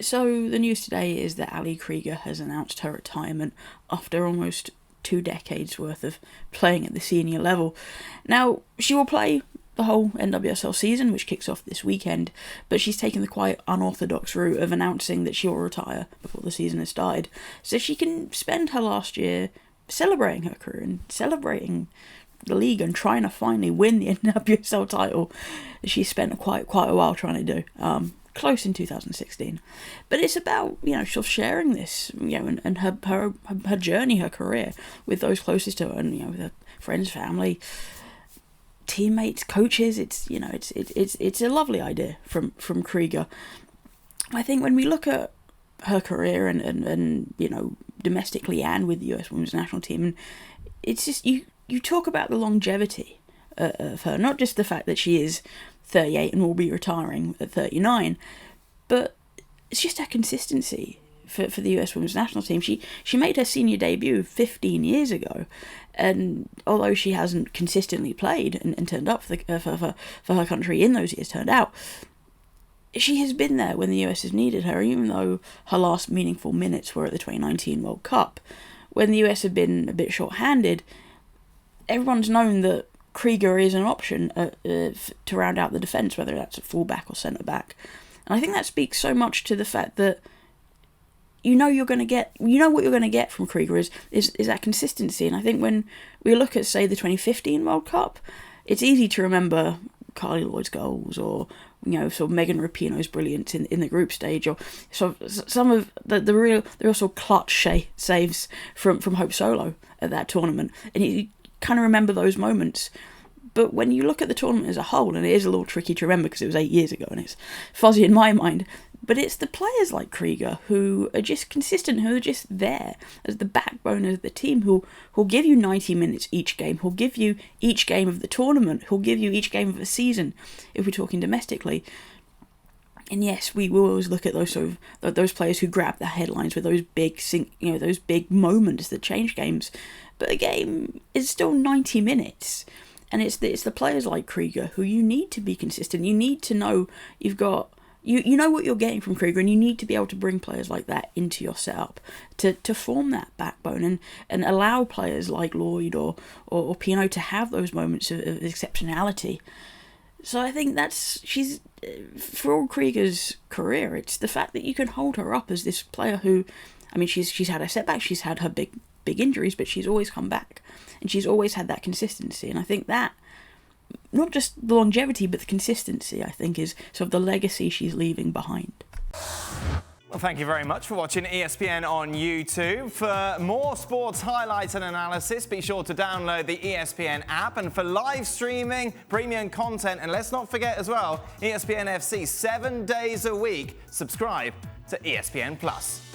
So the news today is that Ali Krieger has announced her retirement after almost 2 decades worth of playing at the senior level. Now, she will play the whole NWSL season, which kicks off this weekend, but she's taken the quite unorthodox route of announcing that she will retire before the season has started, so she can spend her last year celebrating her career and celebrating the league and trying to finally win the NWSL title that she spent quite a while trying to do. Close in 2016, but it's about sort of sharing this and her journey, her career with those closest to her, and with her friends, family, teammates, coaches. It's a lovely idea from Krieger. I think when we look at her career and domestically and with the US Women's National Team, and it's just you talk about the longevity of her, not just the fact that she is 38 and will be retiring at 39, but it's just her consistency for the US Women's National Team. She made her senior debut 15 years ago, and although she hasn't consistently played and turned up for her country in those years, turned out, she has been there when the US has needed her, even though her last meaningful minutes were at the 2019 World Cup. When the US have been a bit short-handed, everyone's known that Krieger is an option to round out the defence, whether that's a fullback or centre-back. And I think that speaks so much to the fact that what you're going to get from Krieger is that consistency. And I think when we look at, say, the 2015 World Cup, it's easy to remember Carly Lloyd's goals, or sort of Megan Rapinoe's brilliance in the group stage, or sort of some of the real sort of clutch saves from Hope Solo at that tournament, and you kind of remember those moments. But when you look at the tournament as a whole, and it is a little tricky to remember because it was 8 years ago and it's fuzzy in my mind, but it's the players like Krieger who are just consistent, who are just there as the backbone of the team, who'll give you 90 minutes each game, who'll give you each game of the tournament, who'll give you each game of the season, if we're talking domestically. And yes, we will always look at those players who grab the headlines with those big moments that change games. But a game is still 90 minutes, and it's the players like Krieger who you need to be consistent. You need to know you've got you know what you're getting from Krieger, and you need to be able to bring players like that into your setup to form that backbone and allow players like Lloyd or Pino to have those moments of exceptionality. So I think she's for all Krieger's career, it's the fact that you can hold her up as this player who, I mean, she's had her setbacks, she's had her big injuries, but she's always come back, and she's always had that consistency. And I think that, not just the longevity, but the consistency, I think, is sort of the legacy she's leaving behind. Well, thank you very much for watching ESPN on YouTube. For more sports highlights and analysis, be sure to download the ESPN app. And for live streaming, premium content, and let's not forget as well, ESPN FC 7 days a week, subscribe to ESPN+.